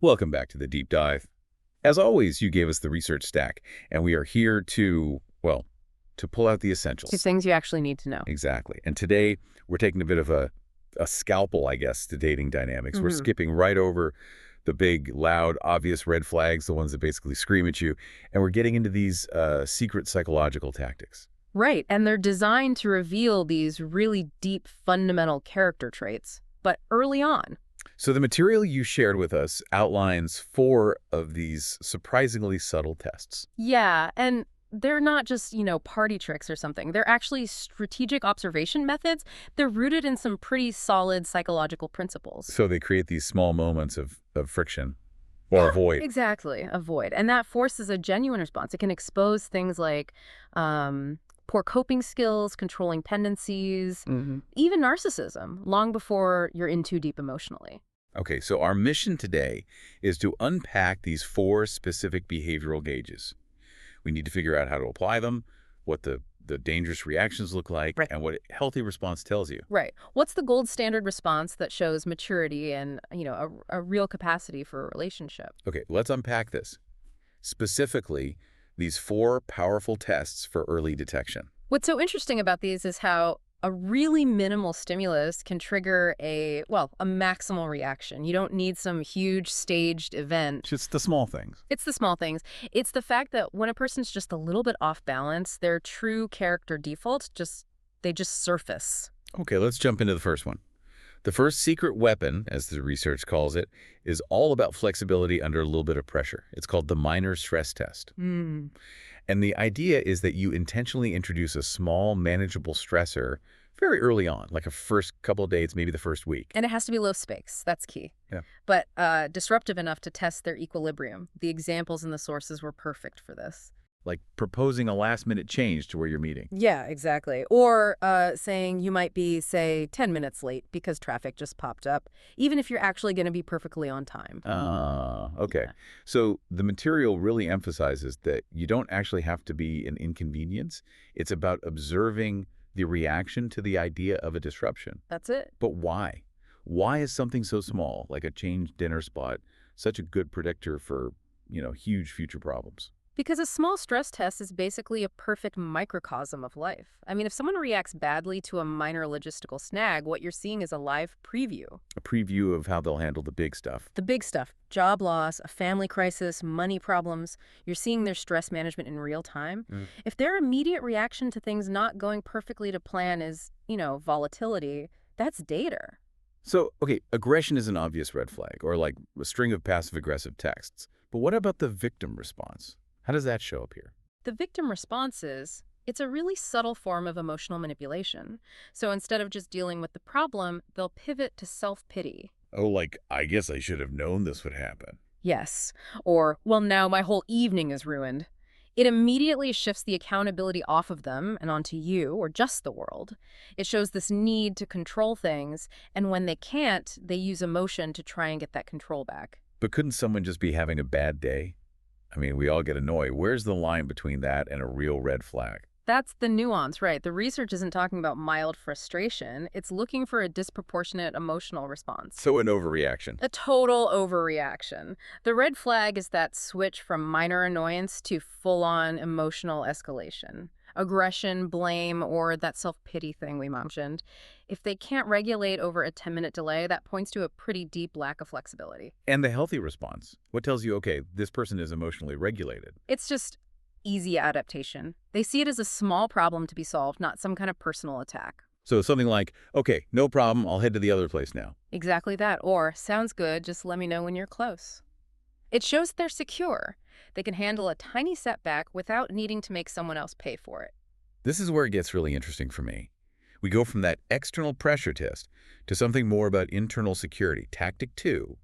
Welcome back to the Deep Dive. As always, you gave us the research stack, and we are here to, well, to pull out the Two essentials. things you actually need to know. Exactly. And today, we're taking a bit of a scalpel, I guess, to dating dynamics. We're hmm skipping right over the big, loud, obvious red flags, the ones that basically scream at you, and we're getting into these secret psychological tactics. Right, and they're designed to reveal these really deep fundamental character traits, but early on. So the material you shared with us outlines 4 of these surprisingly subtle tests. Yeah, and they're not just, party tricks or something. They're actually strategic observation methods. They're rooted in some pretty solid psychological principles. So they create these small moments of friction or avoid. Exactly, avoid. And that forces a genuine response. It can expose things like poor coping skills, controlling tendencies, even narcissism, long before you're in too deep emotionally. Okay, so our mission today is to unpack these 4 specific behavioral gauges. We need to figure out how to apply them, what the dangerous reactions look like, Right. and what a healthy response tells you. Right. What's the gold standard response that shows maturity and, a real capacity for a relationship? Okay, let's unpack this. Specifically, these 4 powerful tests for early detection. What's so interesting about these is how a really minimal stimulus can trigger a maximal reaction. You don't need some huge staged event. Just the small things. It's the small things. It's the fact that when a person's just a little bit off balance, their true character defaults they just surface. Okay, let's jump into the first one. The first secret weapon, as the research calls it, is all about flexibility under a little bit of pressure. It's called the minor stress test. Hmm. And the idea is that you intentionally introduce a small, manageable stressor very early on, like a first couple of dates, maybe the first week. And it has to be low stakes. That's key. Yeah. But disruptive enough to test their equilibrium. The examples in the sources were perfect for this. Like proposing a last-minute change to where you're meeting. Yeah, exactly. Or saying you might be, say, 10 minutes late because traffic just popped up, even if you're actually going to be perfectly on time. Okay. Yeah. So the material really emphasizes that you don't actually have to be an inconvenience. It's about observing the reaction to the idea of a disruption. That's it. But why? Why is something so small, like a changed dinner spot, such a good predictor for, huge future problems? Because a small stress test is basically a perfect microcosm of life. I mean, if someone reacts badly to a minor logistical snag, what you're seeing is a live preview. A preview of how they'll handle the big stuff. The big stuff, job loss, a family crisis, money problems, you're seeing their stress management in real time. If their immediate reaction to things not going perfectly to plan is, volatility, that's data. So, okay, aggression is an obvious red flag, or like a string of passive-aggressive texts. But what about the victim response? How does that show up here? The victim response it's a really subtle form of emotional manipulation. So instead of just dealing with the problem, they'll pivot to self-pity. Oh, like, I guess I should have known this would happen. Yes. Or, well, now my whole evening is ruined. It immediately shifts the accountability off of them and onto you, or just the world. It shows this need to control things, and when they can't, they use emotion to try and get that control back. But couldn't someone just be having a bad day? I mean, we all get annoyed. Where's the line between that and a real red flag? That's the nuance, right? The research isn't talking about mild frustration. It's looking for a disproportionate emotional response. So an overreaction. A total overreaction. The red flag is that switch from minor annoyance to full-on emotional escalation. Aggression, blame, or that self-pity thing we mentioned. If they can't regulate over a 10-minute delay, that points to a pretty deep lack of flexibility. And the healthy response. What tells you, okay, this person is emotionally regulated? It's just easy adaptation. They see it as a small problem to be solved, not some kind of personal attack. So something like, okay, no problem, I'll head to the other place now. Exactly that. Or, sounds good, just let me know when you're close. It shows they're secure. They can handle a tiny setback without needing to make someone else pay for it. This is where it gets really interesting for me. We go from that external pressure test to something more about internal security. Tactic 2,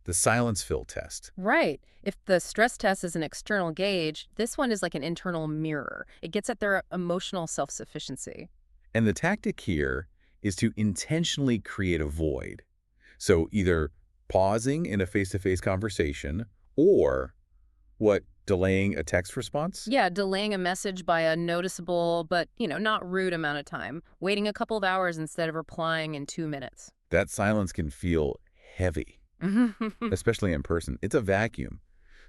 the silence fill test. Right. If the stress test is an external gauge, this one is like an internal mirror. It gets at their emotional self-sufficiency. And the tactic here is to intentionally create a void. So either pausing in a face-to-face conversation or delaying a text response? Yeah, delaying a message by a noticeable but, not rude amount of time. Waiting a couple of hours instead of replying in 2 minutes. That silence can feel heavy. especially in person. It's a vacuum.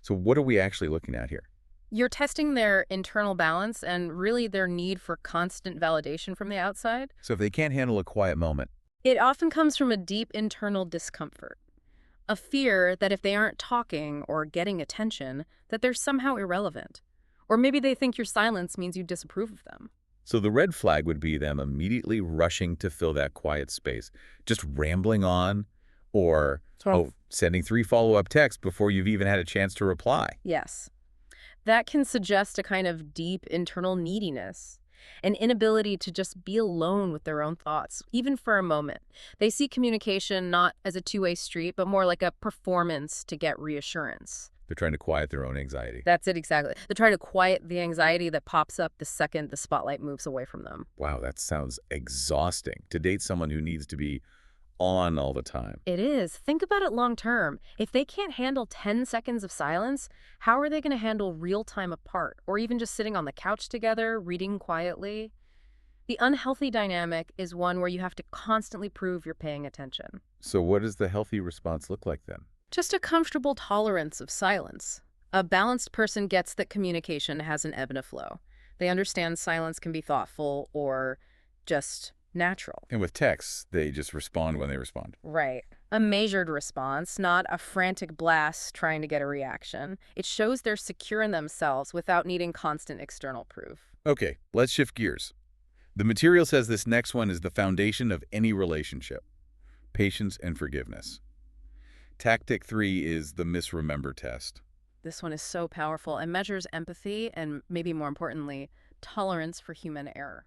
So what are we actually looking at here? You're testing their internal balance and really their need for constant validation from the outside. So if they can't handle a quiet moment, It often comes from a deep internal discomfort, a fear that if they aren't talking or getting attention, that they're somehow irrelevant. Or maybe they think your silence means you disapprove of them. so the red flag would be them immediately rushing to fill that quiet space, just rambling on, or, So, sending 3 follow-up texts before you've even had a chance to reply. yes, that can suggest a kind of deep internal neediness, an inability to just be alone with their own thoughts, even for a moment. They see communication not as a two-way street, but more like a performance to get reassurance. They're trying to quiet their own anxiety. That's it exactly. They're trying to quiet the anxiety that pops up the second the spotlight moves away from them. Wow, that sounds exhausting to date someone who needs to be on all the time. It is. Think about it long term. If they can't handle 10 seconds of silence, how are they going to handle real time apart or even just sitting on the couch together, reading quietly? The unhealthy dynamic is one where you have to constantly prove you're paying attention. So what does the healthy response look like then? Just a comfortable tolerance of silence. A balanced person gets that communication has an ebb and a flow. They understand silence can be thoughtful or just natural. And with texts, they just respond when they respond. Right. A measured response, not a frantic blast trying to get a reaction. It shows they're secure in themselves without needing constant external proof. Okay, let's shift gears. The material says this next one is the foundation of any relationship: patience and forgiveness. Tactic 3 is the misremember test. This one is so powerful and measures empathy and, maybe more importantly, tolerance for human error.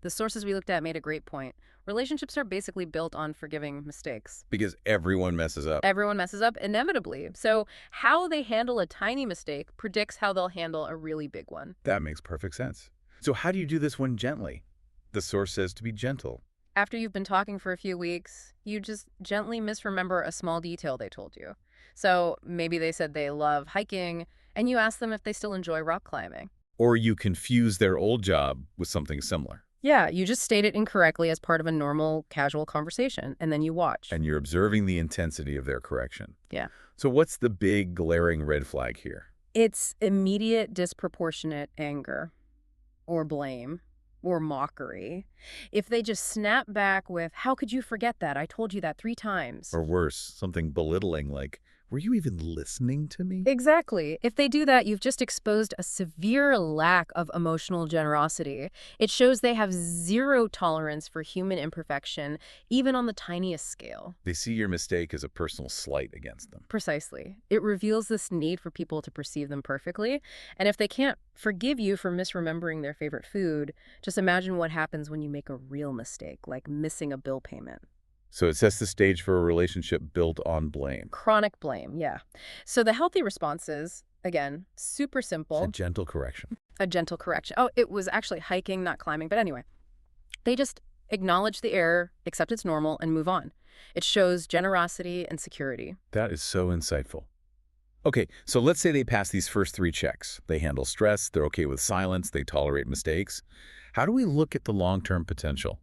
The sources we looked at made a great point. Relationships are basically built on forgiving mistakes. Because everyone messes up. Everyone messes up inevitably. So how they handle a tiny mistake predicts how they'll handle a really big one. That makes perfect sense. So how do you do this one gently? The source says to be gentle. After you've been talking for a few weeks, you just gently misremember a small detail they told you. So maybe they said they love hiking, and you ask them if they still enjoy rock climbing. Or you confuse their old job with something similar. Yeah, you just state it incorrectly as part of a normal, casual conversation, and then you watch. And you're observing the intensity of their correction. Yeah. So what's the big glaring red flag here? It's immediate disproportionate anger or blame or mockery. If they just snap back with, "How could you forget that? I told you that 3 times." Or worse, something belittling like, "Were you even listening to me?" Exactly. If they do that, you've just exposed a severe lack of emotional generosity. It shows they have zero tolerance for human imperfection, even on the tiniest scale. They see your mistake as a personal slight against them. Precisely. It reveals this need for people to perceive them perfectly. And if they can't forgive you for misremembering their favorite food, just imagine what happens when you make a real mistake, like missing a bill payment. So it sets the stage for a relationship built on blame. Chronic blame, yeah. So the healthy response is, again, super It's simple. a gentle correction. A gentle correction. Oh, it was actually hiking, not climbing. But anyway, they just acknowledge the error, accept it's normal, and move on. It shows generosity and security. That is so insightful. Okay, so let's say they pass these first 3 checks. They handle stress, they're okay with silence, they tolerate mistakes. How do we look at the long-term potential?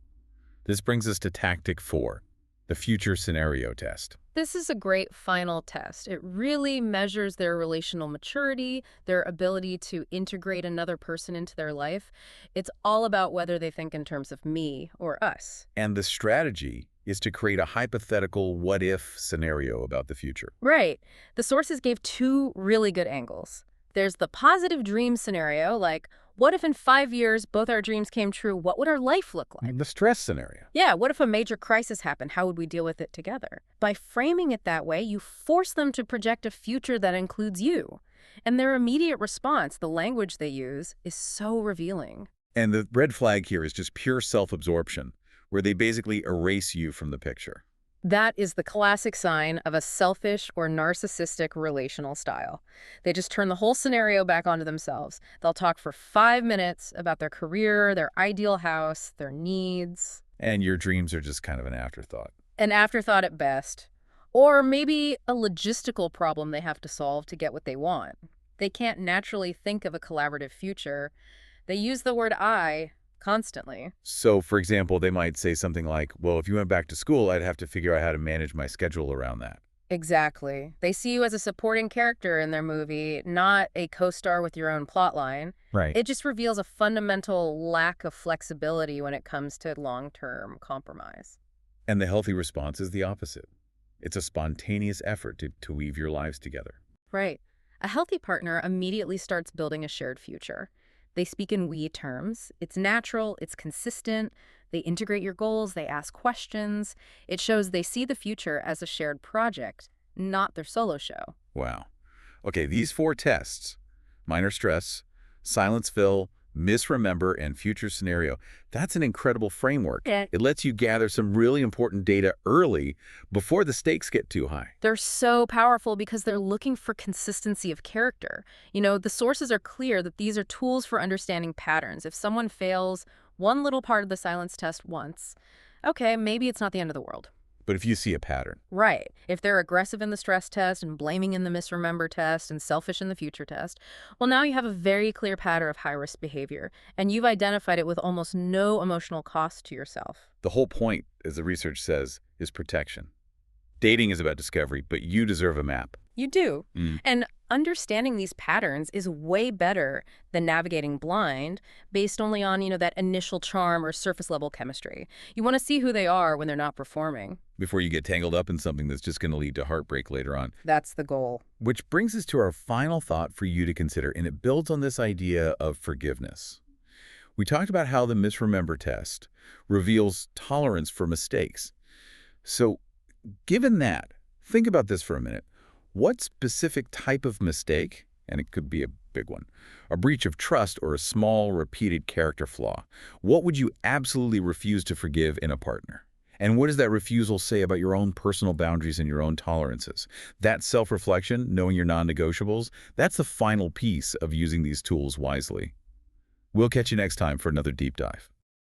This brings us to tactic 4, the future scenario test. This is a great final test. It really measures their relational maturity, their ability to integrate another person into their life. It's all about whether they think in terms of me or us. And the strategy is to create a hypothetical what-if scenario about the future. Right. The sources gave 2 really good angles. There's the positive dream scenario, like, what if in 5 years both our dreams came true? What would our life look like? The stress scenario. Yeah, what if a major crisis happened? How would we deal with it together? By framing it that way, you force them to project a future that includes you. And their immediate response, the language they use, is so revealing. And the red flag here is just pure self-absorption, where they basically erase you from the picture. That is the classic sign of a selfish or narcissistic relational style. They just turn the whole scenario back onto themselves. They'll talk for 5 minutes about their career, their ideal house, their needs. And your dreams are just kind of an afterthought. An afterthought at best. Or maybe a logistical problem they have to solve to get what they want. They can't naturally think of a collaborative future. They use the word I constantly. So, for example, they might say something like, well, if you went back to school, I'd have to figure out how to manage my schedule around that. Exactly. They see you as a supporting character in their movie, not a co-star with your own plotline. Right. It just reveals a fundamental lack of flexibility when it comes to long-term compromise. And the healthy response is the opposite. It's a spontaneous effort to weave your lives together. Right. A healthy partner immediately starts building a shared future. They speak in we terms. It's natural, it's consistent. They integrate your goals, they ask questions. It shows they see the future as a shared project, not their solo show. Wow. Okay, these 4 tests, minor stress, silence fill, misremember, and future scenario, that's an incredible framework. Yeah. It lets you gather some really important data early before the stakes get too high. They're so powerful because they're looking for consistency of character. The sources are clear that these are tools for understanding patterns. If someone fails one little part of the silence test once, okay, maybe it's not the end of the world. But if you see a pattern, Right. If they're aggressive in the stress test and blaming in the misremember test and selfish in the future test, well, now you have a very clear pattern of high-risk behavior, and you've identified it with almost no emotional cost to yourself. the whole point, as the research says, is protection. Dating is about discovery, but you deserve a map. You do. Mm. And understanding these patterns is way better than navigating blind based only on, that initial charm or surface level chemistry. You want to see who they are when they're not performing. Before you get tangled up in something that's just going to lead to heartbreak later on. That's the goal. Which brings us to our final thought for you to consider, and it builds on this idea of forgiveness. We talked about how the misremember test reveals tolerance for mistakes. So, given that, think about this for a minute. What specific type of mistake, and it could be a big one, a breach of trust or a small, repeated character flaw, what would you absolutely refuse to forgive in a partner? And what does that refusal say about your own personal boundaries and your own tolerances? That self-reflection, knowing your non-negotiables, that's the final piece of using these tools wisely. We'll catch you next time for another deep dive.